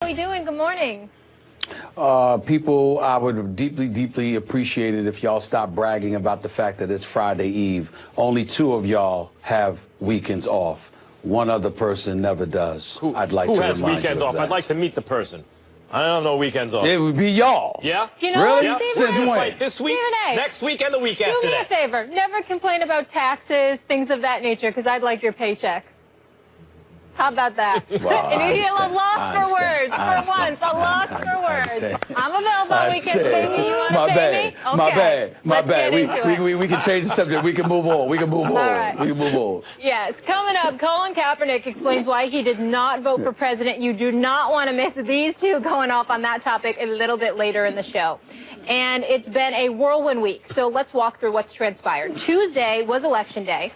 How are we doing? Good morning. People, I would deeply appreciate it if y'all stop bragging about the fact that it's Friday Eve. Only 2 of y'all have weekends off. One other person never does. Who has weekends off? I'd like to meet the person. I don't know weekends off. It would be y'all. Yeah? You know really? what, Yeah. Steve? Since when? Fight this week, next week, and the week after Do me a that. favor. Never complain about taxes, things of that nature, because I'd like your paycheck. How about that? Well, and you get a understand. loss for words for once. A loss for words. I'm available on weekends, baby. You want to pay me? Okay. My bad. We We can change the subject. We can move on. We can move on. right. We can move on. Yes, coming up, Colin Kaepernick explains why he did not vote for president. You do not want to miss these two going off on that topic a little bit later in the show. And it's been a whirlwind week, so let's walk through what's transpired. Tuesday was Election Day.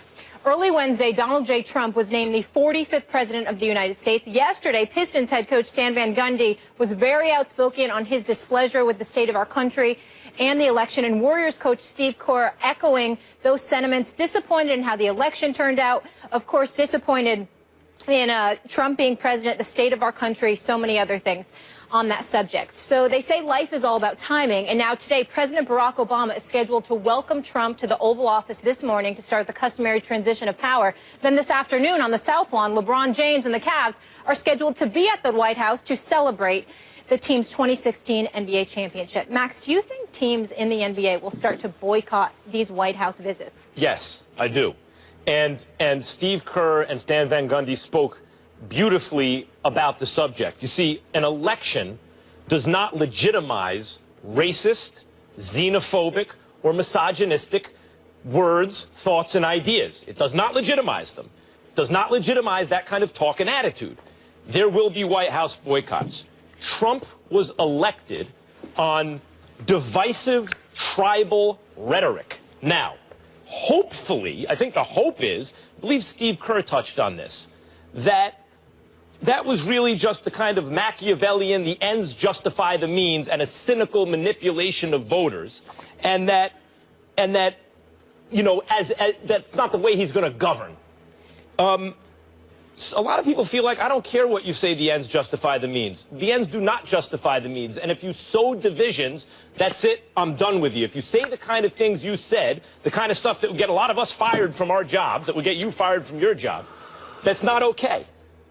Early Wednesday, Donald J. Trump was named the 45th president of the United States. Yesterday, Pistons head coach Stan Van Gundy was very outspoken on his displeasure with the state of our country and the election. And Warriors coach Steve Kerr echoing those sentiments, disappointed in how the election turned out. Of course, disappointed in Trump being president, the state of our country, so many other things on that subject. So they say life is all about timing. And now today, President Barack Obama is scheduled to welcome Trump to the Oval Office this morning to start the customary transition of power. Then this afternoon on the South Lawn, LeBron James and the Cavs are scheduled to be at the White House to celebrate the team's 2016 NBA championship. Max, do you think teams in the NBA will start to boycott these White House visits? Yes, I do. And Steve Kerr and Stan Van Gundy spoke beautifully about the subject. You see, an election does not legitimize racist, xenophobic, or misogynistic words, thoughts, and ideas. It does not legitimize them. It does not legitimize that kind of talk and attitude. There will be White House boycotts. Trump was elected on divisive tribal rhetoric. Now, hopefully, I think the hope is, I believe Steve Kerr touched on this, that was really just the kind of Machiavellian, the ends justify the means, and a cynical manipulation of voters, and that you know, that's not the way he's going to govern. A lot of people feel like, I don't care what you say, the ends justify the means. The ends do not justify the means. And if you sow divisions, that's it, I'm done with you. If you say the kind of things you said, the kind of stuff that would get a lot of us fired from our jobs, that would get you fired from your job, that's not okay.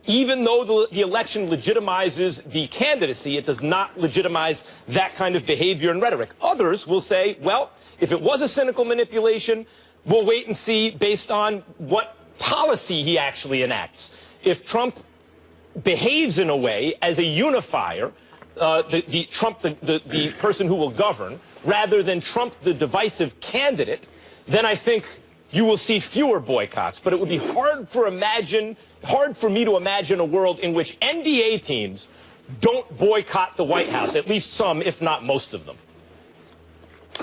Even though the election legitimizes the candidacy, it does not legitimize that kind of behavior and rhetoric. Others will say, well, if it was a cynical manipulation, we'll wait and see based on what policy he actually enacts. If Trump behaves in a way as a unifier, Trump, the person who will govern, rather than Trump, the divisive candidate, then I think you will see fewer boycotts. But it would be hard for me to imagine a world in which NBA teams don't boycott the White House, at least some, if not most of them.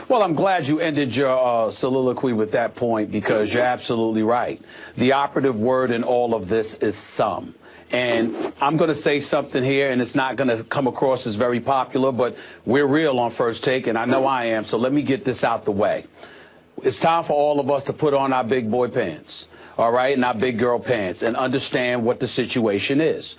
Well, I'm glad you ended your soliloquy with that point, because you're absolutely right. The operative word in all of this is some. And I'm going to say something here, and it's not going to come across as very popular, but we're real on First Take, and I know I am, so let me get this out the way. It's time for all of us to put on our big boy pants, all right, and our big girl pants, and understand what the situation is.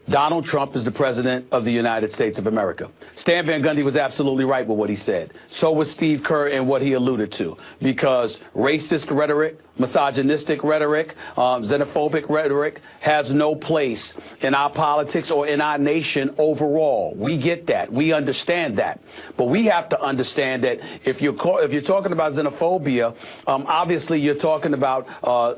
Donald Trump is the president of the United States of America. Stan Van Gundy was absolutely right with what he said. So was Steve Kerr in what he alluded to, because racist rhetoric, misogynistic rhetoric, xenophobic rhetoric has no place in our politics or in our nation overall. We get that. We understand that. But we have to understand that if you're talking about xenophobia, obviously you're talking about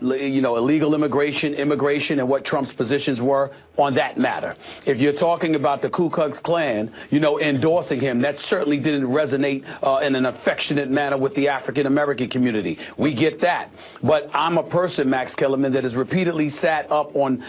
illegal immigration, and what Trump's positions were on that matter. If you're talking about the Ku Klux Klan, endorsing him, that certainly didn't resonate in an affectionate manner with the African American community. We get that. But I'm a person, Max Kellerman, that has repeatedly sat up on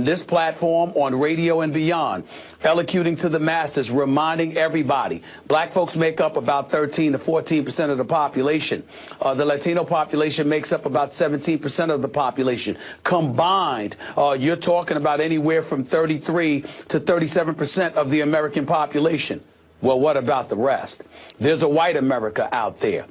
this platform, on radio and beyond, elocuting to the masses, reminding everybody, black folks make up about 13 to 14% of the population. The Latino population makes up about 17% of the population. Combined, you're talking about anywhere from 33 to 37% of the American population. Well, what about the rest? There's a white America out there.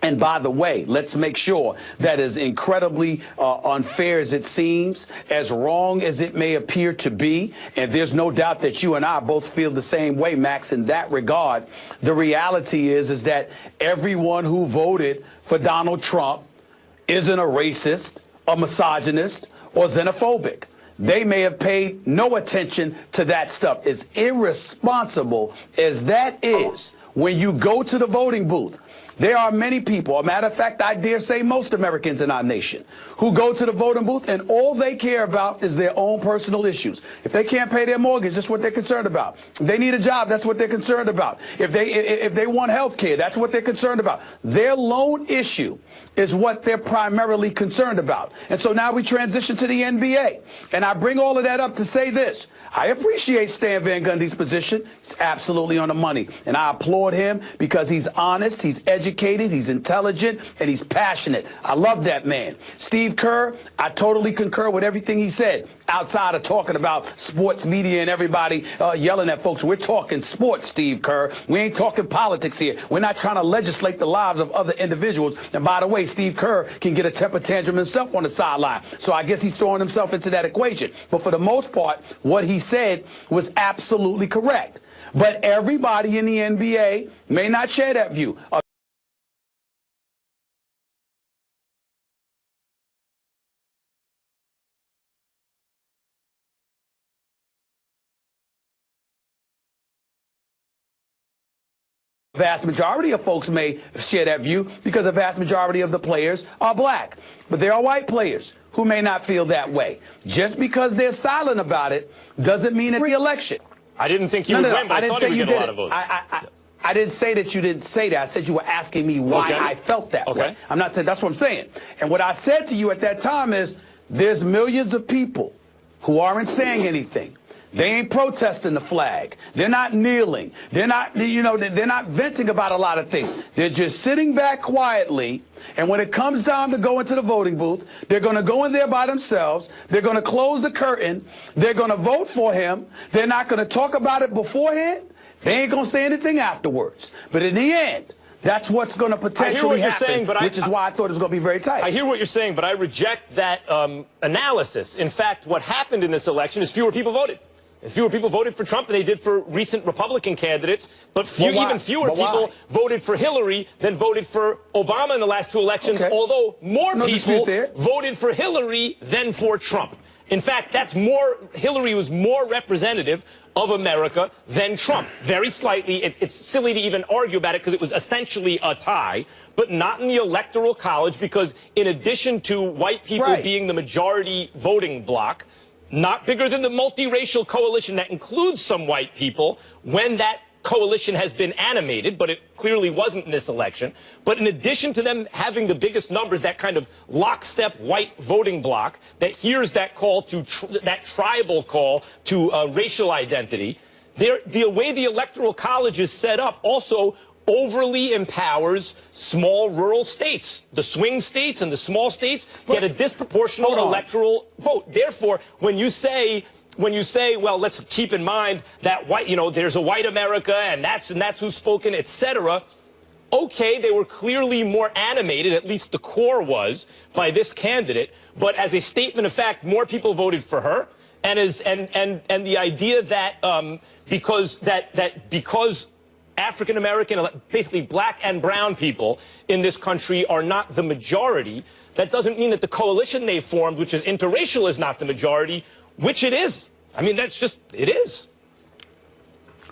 And by the way, let's make sure that as incredibly unfair as it seems, as wrong as it may appear to be, and there's no doubt that you and I both feel the same way, Max, in that regard, the reality is that everyone who voted for Donald Trump isn't a racist, a misogynist, or xenophobic. They may have paid no attention to that stuff. As irresponsible as that is, when you go to the voting booth, there are many people, a matter of fact, I dare say most Americans in our nation, who go to the voting booth and all they care about is their own personal issues. If they can't pay their mortgage, that's what they're concerned about. If they need a job, that's what they're concerned about. If they want health care, that's what they're concerned about. Their lone issue is what they're primarily concerned about. And so now we transition to the NBA. And I bring all of that up to say this. I appreciate Stan Van Gundy's position. It's absolutely on the money. And I applaud him because he's honest, he's educated, he's intelligent, and he's passionate. I love that man. Steve Kerr, I totally concur with everything he said. Outside of talking about sports media and everybody yelling at folks, we're talking sports, Steve Kerr. We ain't talking politics here. We're not trying to legislate the lives of other individuals. And by the way, Steve Kerr can get a temper tantrum himself on the sideline. So I guess he's throwing himself into that equation. But for the most part, what he said was absolutely correct. But everybody in the NBA may not share that view. A vast majority of folks may share that view because a vast majority of the players are black. But there are white players who may not feel that way. Just because they're silent about it doesn't mean at the election. I didn't think you would win, but I thought he would get a lot of votes. I didn't say that you didn't say that. I said you were asking me why I felt that way. I'm not saying that's what I'm saying. And what I said to you at that time is there's millions of people who aren't saying anything. They ain't protesting the flag. They're not kneeling. They're not, they're not venting about a lot of things. They're just sitting back quietly. And when it comes time to go into the voting booth, they're going to go in there by themselves. They're going to close the curtain. They're going to vote for him. They're not going to talk about it beforehand. They ain't going to say anything afterwards. But in the end, that's what's going to potentially happen, which is why I thought it was going to be very tight. I hear what you're saying, but I reject that analysis. In fact, what happened in this election is fewer people voted. Fewer people voted for Trump than they did for recent Republican candidates, but even fewer people voted for Hillary than voted for Obama in the last two elections, although more people voted for Hillary than for Trump. In fact, Hillary was more representative of America than Trump. Very slightly. It's silly to even argue about it because it was essentially a tie, but not in the Electoral College because in addition to white people being the majority voting bloc, not bigger than the multiracial coalition that includes some white people when that coalition has been animated, but it clearly wasn't in this election. But in addition to them having the biggest numbers, that kind of lockstep white voting bloc that hears that call to that tribal call to racial identity, the way the Electoral College is set up also overly empowers small rural states. The swing states and the small states get a disproportionate electoral vote. Therefore, when you say, well, let's keep in mind that there's a white America and that's who's spoken, etc. Okay, they were clearly more animated, at least the core was, by this candidate. But as a statement of fact, more people voted for her. And the idea that because African-American, basically black and brown people in this country are not the majority, that doesn't mean that the coalition they formed, which is interracial, is not the majority, which it is. I mean, that's just, it is.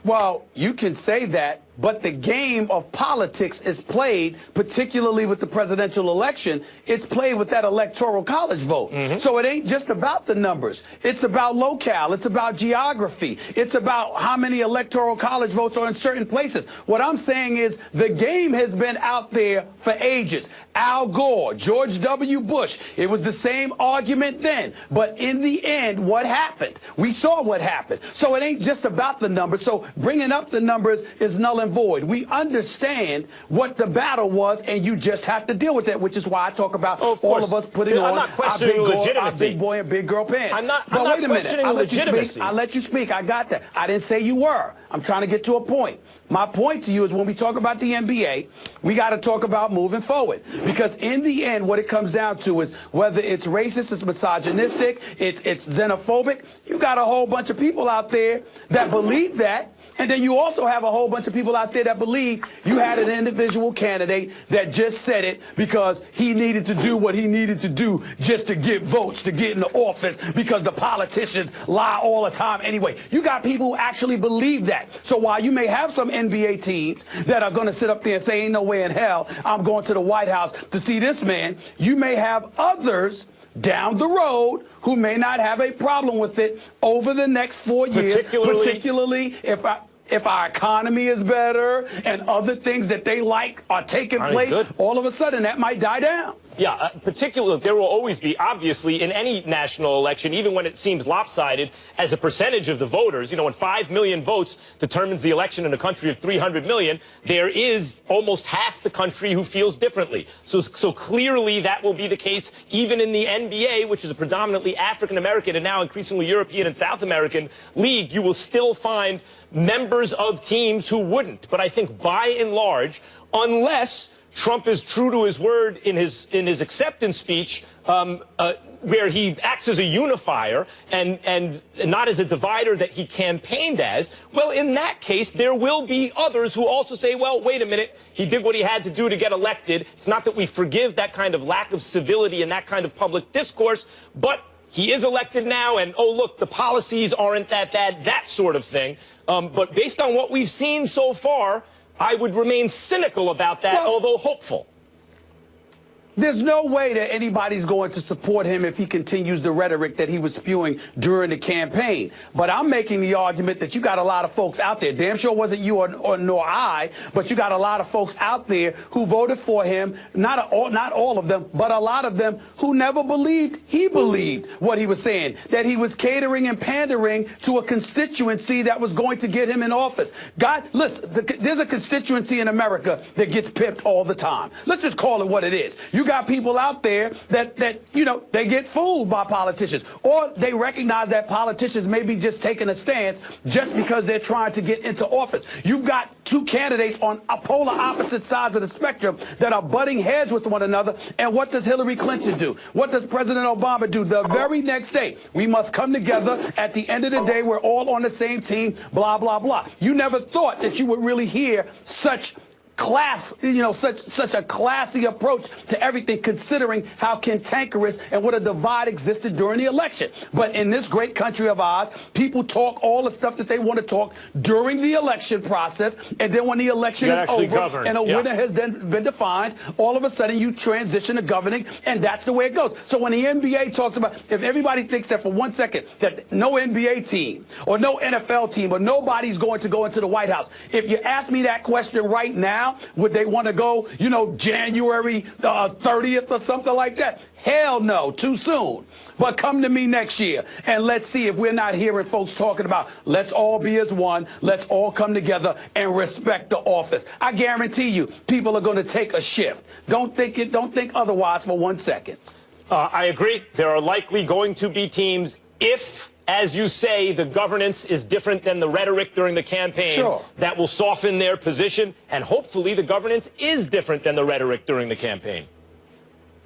Well, you can say that, but the game of politics is played, particularly with the presidential election, it's played with that electoral college vote. So it ain't just about the numbers. It's about locale. It's about geography. It's about how many electoral college votes are in certain places. What I'm saying is the game has been out there for ages. Al Gore, George W. Bush, it was the same argument then. But in the end, what happened? We saw what happened. So it ain't just about the numbers. So bringing up the numbers is null and void. We understand what the battle was, and you just have to deal with that, which is why I talk about all of us putting on our big boy and big girl pants. But wait a minute. I'll let you speak. I got that. I didn't say you were. I'm trying to get to a point. My point to you is when we talk about the NBA, we got to talk about moving forward. Because in the end, what it comes down to is whether it's racist, it's misogynistic, it's xenophobic, you got a whole bunch of people out there that believe that. And then you also have a whole bunch of people out there that believe you had an individual candidate that just said it because he needed to do what he needed to do just to get votes, to get in the office, because the politicians lie all the time anyway. You got people who actually believe that. So while you may have some NBA teams that are going to sit up there and say, ain't no way in hell I'm going to the White House to see this man, you may have others down the road who may not have a problem with it over the next 4 years, particularly if our economy is better and other things that they like are taking place, all of a sudden that might die down. Yeah, particularly, there will always be, obviously, in any national election, even when it seems lopsided, as a percentage of the voters, you know, when 5 million votes determines the election in a country of 300 million, there is almost half the country who feels differently. So clearly that will be the case even in the NBA, which is a predominantly African-American and now increasingly European and South American league. You will still find members of teams who wouldn't. But I think by and large, unless Trump is true to his word in his acceptance speech, where he acts as a unifier and not as a divider that he campaigned as, well, in that case, there will be others who also say, well, wait a minute, he did what he had to do to get elected. It's not that we forgive that kind of lack of civility and that kind of public discourse, but he is elected now, and, oh, look, the policies aren't that bad, that sort of thing. But based on what we've seen so far, I would remain cynical about that, although hopeful. There's no way that anybody's going to support him if he continues the rhetoric that he was spewing during the campaign. But I'm making the argument that you got a lot of folks out there, damn sure wasn't you or nor I, but you got a lot of folks out there who voted for him, not all of them, but a lot of them who never believed he believed what he was saying, that he was catering and pandering to a constituency that was going to get him in office. God, listen, there's a constituency in America that gets pipped all the time. Let's just call it what it is. You got people out there that you know, they get fooled by politicians, or they recognize that politicians may be just taking a stance just because they're trying to get into office. You've got two candidates on polar opposite sides of the spectrum that are butting heads with one another. And what does Hillary Clinton do? What does President Obama do? The very next day, we must come together. At the end of the day, we're all on the same team, blah, blah, blah. You never thought that you would really hear such class, you know, such a classy approach to everything, considering how cantankerous and what a divide existed during the election. But in this great country of ours, people talk all the stuff that they want to talk during the election process, and then when the election is over and a winner has then been defined, all of a sudden you transition to governing, and that's the way it goes. So when the NBA talks about, if everybody thinks that for 1 second that no NBA team or no NFL team or nobody's going to go into the White House, if you ask me that question right now, would they want to go, you know, January 30th or something like that? Hell no, too soon. But come to me next year, and let's see if we're not hearing folks talking about let's all be as one, let's all come together and respect the office. I guarantee you, people are going to take a shift. Don't think otherwise for 1 second. I agree. There are likely going to be teams, if, as you say, the governance is different than the rhetoric during the campaign, that will soften their position, and hopefully the governance is different than the rhetoric during the campaign.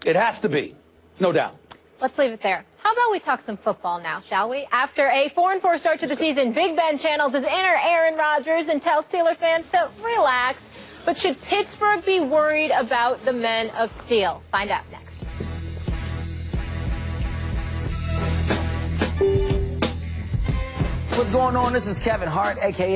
It has to be, no doubt. Let's leave it there. How about we talk some football now, shall we? After a 4-4 start to the season, Big Ben channels his inner Aaron Rodgers and tells Steeler fans to relax. But should Pittsburgh be worried about the men of steel? Find out next. What's going on? This is Kevin Hart, a.k.a.